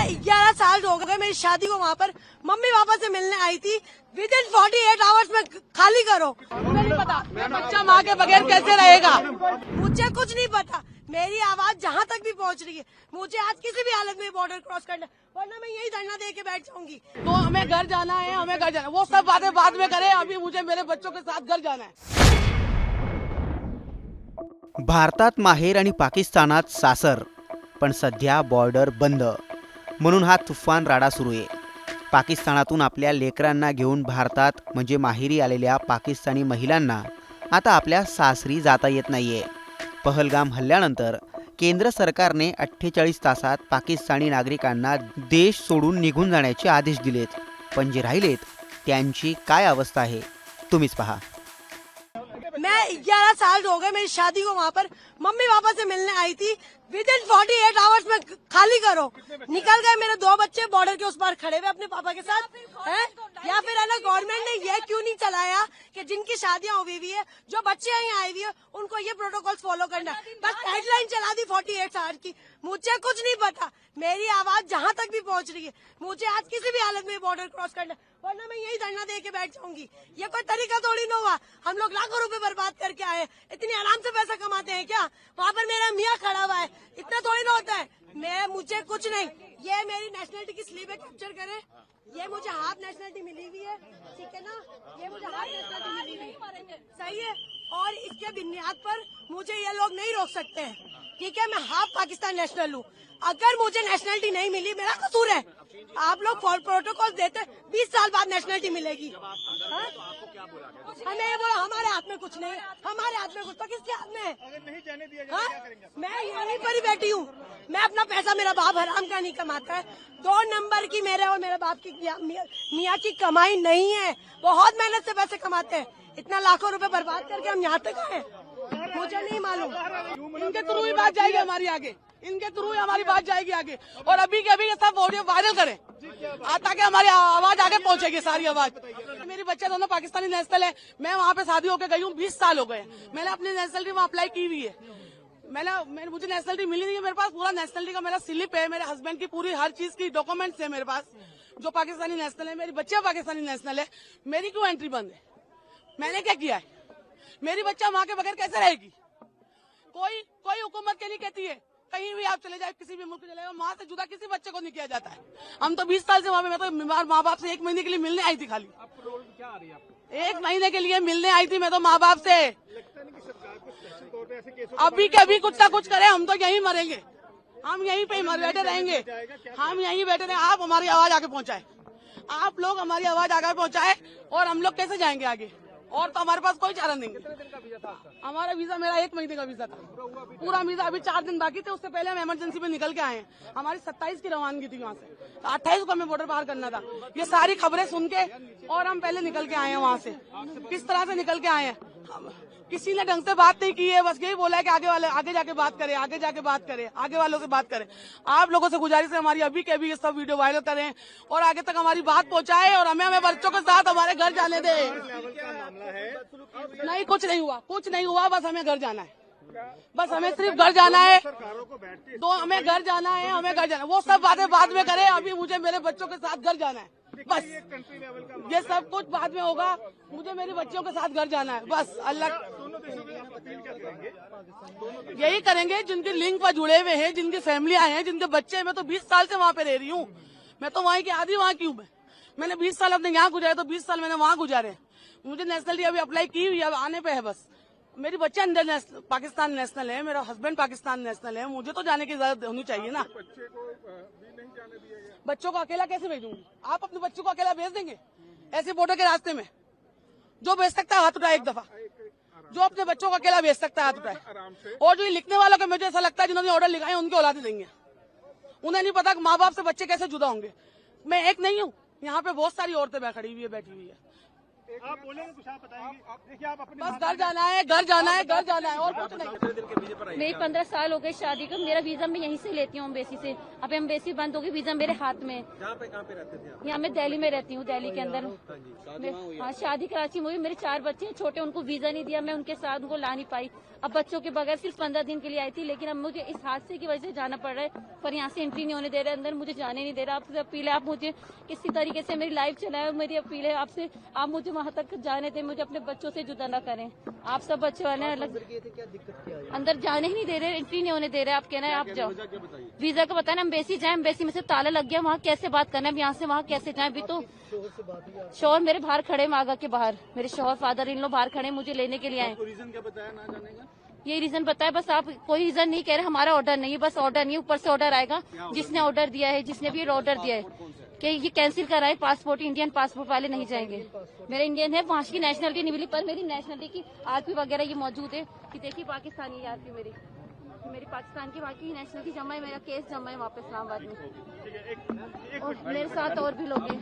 मैं 11 साल हो गए मेरी शादी को, वहाँ पर मम्मी पापा से मिलने आई थी। विदिन 48 आवर्स में खाली करो। मुझे नहीं पता बच्चा माँ के बगैर कैसे रहेगा। मुझे कुछ नहीं पता, मेरी आवाज जहाँ तक भी पहुँच रही है। मुझे आज किसी भी हालत में बॉर्डर क्रॉस करना, वरना मैं यही धरना दे के बैठ जाऊंगी। तो हमें घर जाना है, हमें घर जाना है। वो सब बातें बाद में करें, अभी मुझे मेरे बच्चों के साथ घर जाना है। भारतात माहेर आणि पाकिस्तानात सासर, पण सध्या बॉर्डर बंद म्हणून हा तुफान राडा सुरू आहे। पाकिस्तानातून आपल्या लेकरांना घेऊन भारतात म्हणजे माहेरी आलेल्या पाकिस्तानी महिलांना आता आपल्या सासरी जाता येत नाहीये। पहलगाम हल्ल्यानंतर केंद्र सरकारने 48 तासात पाकिस्तानी नागरिकांना देश सोडून निघून जाण्याचे आदेश दिलेत, पण जे राहिलेत त्यांची काय अवस्था आहे तुम्हीच पहा। मैं 11 साल हो गए मेरी शादी को, वहाँ पर मम्मी पापा से मिलने आई थी। विदिन 48 आवर्स में खाली करो। निकल गए मेरे 2 बच्चे बॉर्डर के उस पार खड़े हुए अपने पापा के साथ हैं। या फिर है ना, गवर्नमेंट ने ये क्यों नहीं चलाया कि जिनकी शादियां हुई हुई है, जो बच्चे यहाँ आए हुए हैं, उनको ये प्रोटोकॉल फॉलो करना है। बस हेडलाइन चला दी 48 आवर्स की। मुझे कुछ नहीं पता, मेरी आवाज जहाँ तक भी पहुँच रही है। मुझे आज किसी भी हालत में बॉर्डर क्रॉस करना, वरना मैं यही धरना दे के बैठ जाऊंगी। ये कोई तरीका थोड़ी ना हुआ। हम लोग लाखों रुपए बर्बाद करके आए, इतनी आराम से पैसा कमाते हैं क्या? वहाँ पर मेरा मियाँ खड़ा हुआ है, इतना थोड़ी ना होता है। मुझे कुछ नहीं, ये मेरी नेशनलिटी की स्लीप है, कैप्चर करे। ये मुझे हाफ नेशनलिटी मिली हुई है, ठीक है ना? ये मुझे हाफ नेशनलिटी मिली हुई है, सही है। और इसके बुनियाद पर मुझे ये लोग नहीं रोक सकते हैं, ठीक है? मैं हाफ पाकिस्तान नेशनल हूँ। अगर मुझे नेशनलिटी नहीं मिली, मेरा कसूर है। आप लोग प्रोटोकॉल देते, 20 साल बाद नेशनलिटी मिलेगी। हमें ये बोला हमारे हाथ में कुछ नहीं है, हमारे हाथ में कुछ तो किसके हाथ में है? अगर नहीं जाने दिया जाए क्या करेंगे? मैं यहीं पर ही बैठी हूँ। मैं अपना पैसा, मेरा बाप हराम का नहीं कमाता है। 2 नंबर की मेरे और मेरे बाप की मियाँ की कमाई नहीं है। बहुत मेहनत से पैसे कमाते हैं। इतना लाखों रुपए बर्बाद करके हम यहाँ तक आए, मुझे नहीं मालूम। इनके थ्रू ही बात जाएगी हमारी आगे, इनके थ्रू ही हमारी बात जाएगी आगे। और अभी के अभी ये सब ऑडियो वायरल करें ताकि हमारी आवाज आगे पहुंचेगी, सारी आवाज। मेरी बच्चे दोनों पाकिस्तानी नेशनल है। मैं वहाँ पे शादी होकर गई हूँ, 20 साल हो गए। मैंने अपनी नेशनलिटी वहाँ अप्लाई की हुई है। मुझे नेशनलिटी मिली नहीं है। मेरे पास पूरा नेशनलिटी का मेरा स्लिप है, मेरे हस्बैंड की पूरी हर चीज की डॉक्यूमेंट्स है मेरे पास, जो पाकिस्तानी नेशनल है। मेरी बच्चियां पाकिस्तानी नेशनल है। मेरी क्यों एंट्री बंद है? मैंने क्या किया है? मेरी बच्चा माँ के बगैर कैसे रहेगी? कोई हुकूमत के नहीं कहती है कहीं भी आप चले जाए, किसी भी मुल्क चले जाए, माँ से जुदा किसी बच्चे को नहीं किया जाता है। हम तो 20 साल से वहाँ पे, मैं तो माँ बाप से 1 महीने के लिए मिलने आई थी खाली। क्या आ रही है आपको? 1 महीने के लिए मिलने आई थी मैं तो माँ बाप से। अभी के अभी कुछ ना कुछ करे, हम तो यहीं मरेंगे, हम यहीं पे बैठे रहेंगे, हम यहीं बैठे रहेंगे। आप हमारी आवाज आगे पहुँचाए, आप लोग हमारी आवाज आगे पहुँचाए, और हम लोग कैसे जाएंगे आगे? और तो हमारे पास कोई चारा नहीं है। हमारा वीजा, मेरा 1 महीने का वीजा था, पूरा वीजा। अभी 4 दिन बाकी थे, उससे पहले हम इमरजेंसी में निकल के आए हैं। हमारी 27 की रवानगी थी वहाँ से, तो 28 को हमें बॉर्डर पार करना था। ये सारी खबरें सुन के और हम पहले निकल के आए हैं वहाँ से। किस तरह से निकल के आए हैं? किसी ने ढंग से बात नहीं की है, बस यही बोला है कि आगे जाके बात करें, आगे जाके बात करें, आगे वालों से बात करें। आप लोगों से गुजारिश है हमारी, अभी के अभी ये सब वीडियो वायरल करें और आगे तक हमारी बात पहुंचाएं, और हमें बच्चों के साथ हमारे घर जाने दें। नहीं, कुछ नहीं हुआ, बस हमें घर जाना है, बस हमें सिर्फ घर जाना है। तो हमें घर जाना है, हमें घर जाना है। वो सब बातें बाद में करें, अभी मुझे मेरे बच्चों के साथ घर जाना है, बस। ये सब कुछ बाद में होगा, मुझे मेरी बच्चियों के साथ घर जाना है, बस। अल्लाह यही करेंगे जिनके लिंक पर जुड़े हुए हैं, जिनकी फैमिलियां हैं, जिनके बच्चे हैं। मैं तो 20 साल से वहाँ पे रह रही हूँ, मैं तो वहाँ की आधी वहाँ की हूँ। मैंने 20 साल अपने यहाँ गुजारे, तो 20 साल मैंने वहाँ गुजारे। मुझे नेशनलिटी अभी अप्लाई की हुई है, अब आने पे है बस। मेरी बच्चे अंदर पाकिस्तान नेशनल है, मेरा हस्बैंड पाकिस्तान नेशनल है। मुझे तो जाने की इजाजत होनी चाहिए ना। बच्चों को अकेला कैसे भेजूंगी? आप अपने बच्चों को अकेला भेज देंगे ऐसे बॉर्डर के रास्ते में? जो भेज सकता है हाथ उठाए एक दफा, जो अपने बच्चों को अकेला भेज सकता है हाथ उठाए। और जो लिखने वालों को मुझे ऐसा लगता है जिन्होंने ऑर्डर लिखा है उनकी औलादे देंगे। उन्हें नहीं पता माँ बाप से बच्चे कैसे जुदा होंगे। मैं एक नहीं हूँ, यहाँ पे बहुत सारी औरतें बैठी हुई है। आप बोलेंगे कुछ, आप बताएंगे। देखिए आप अपने बस घर जाना है, घर जाना है, घर जाना है और कुछ नहीं। मेरी 15 साल हो गए शादी को। मेरा वीजा मैं यहीं से लेती हूँ एम्बेसी से। अब एम्बेसी बंद हो गई, वीजा मेरे हाथ में। कहाँ पे रहते थे आप? यहाँ मैं दिल्ली में रहती हूँ, दिल्ली के अंदर। हाँ, शादी कराची में हुई। मेरे 4 बच्चे हैं छोटे, उनको वीजा नहीं दिया, मैं उनके साथ उनको ला नहीं पाई। अब बच्चों के बगैर सिर्फ 15 दिन के लिए आई थी, लेकिन अब मुझे इस हादसे की वजह से जाना पड़ रहा है। पर यहाँ से एंट्री नहीं होने दे रहा, अंदर मुझे जाने नहीं दे रहा। आपसे अपील है, आप मुझे किसी तरीके से मेरी लाइफ चलाए। मेरी अपील है आपसे, आप मुझे वहाँ तक जाने दें, मुझे अपने बच्चों से जुदा न करें। आप सब बच्चे वाले अलग अंदर जाने ही नहीं दे रहे, एंट्री नहीं होने दे रहे। आप कहना है आप जाओ, वीजा का बताना। एम्बेसी जाए, एम्बेसी में से ताला लग गया, वहाँ कैसे बात करना है, यहाँ से वहाँ कैसे जाए। अभी तो शोहर मेरे बाहर खड़े, मागा के बाहर मेरे शोहर फादर इन लोग बाहर खड़े, मुझे लेने के लिए आए। रीजन क्या बताया ना जाने का? ये रीजन बताया, बस आप कोई रीजन नहीं कह रहे। हमारा ऑर्डर नहीं है, बस ऑर्डर नहीं, ऊपर से ऑर्डर आएगा। जिसने ऑर्डर दिया है, जिसने भी ऑर्डर दिया है कि ये कैंसिल कराए, पासपोर्ट इंडियन पासपोर्ट वाले नहीं जाएंगे। मेरा इंडियन है, वहाँ की नेशनलिटी नहीं मिली, पर मेरी नेशनलिटी की आरपी वगैरह ये मौजूद है कि देखिए पाकिस्तानी आरपी मेरी पाकिस्तान की वहाँ की नेशनलिटी जमा है, मेरा केस जमा है वहाँ पे इस्लामाबाद में। और मेरे साथ और भी लोग हैं।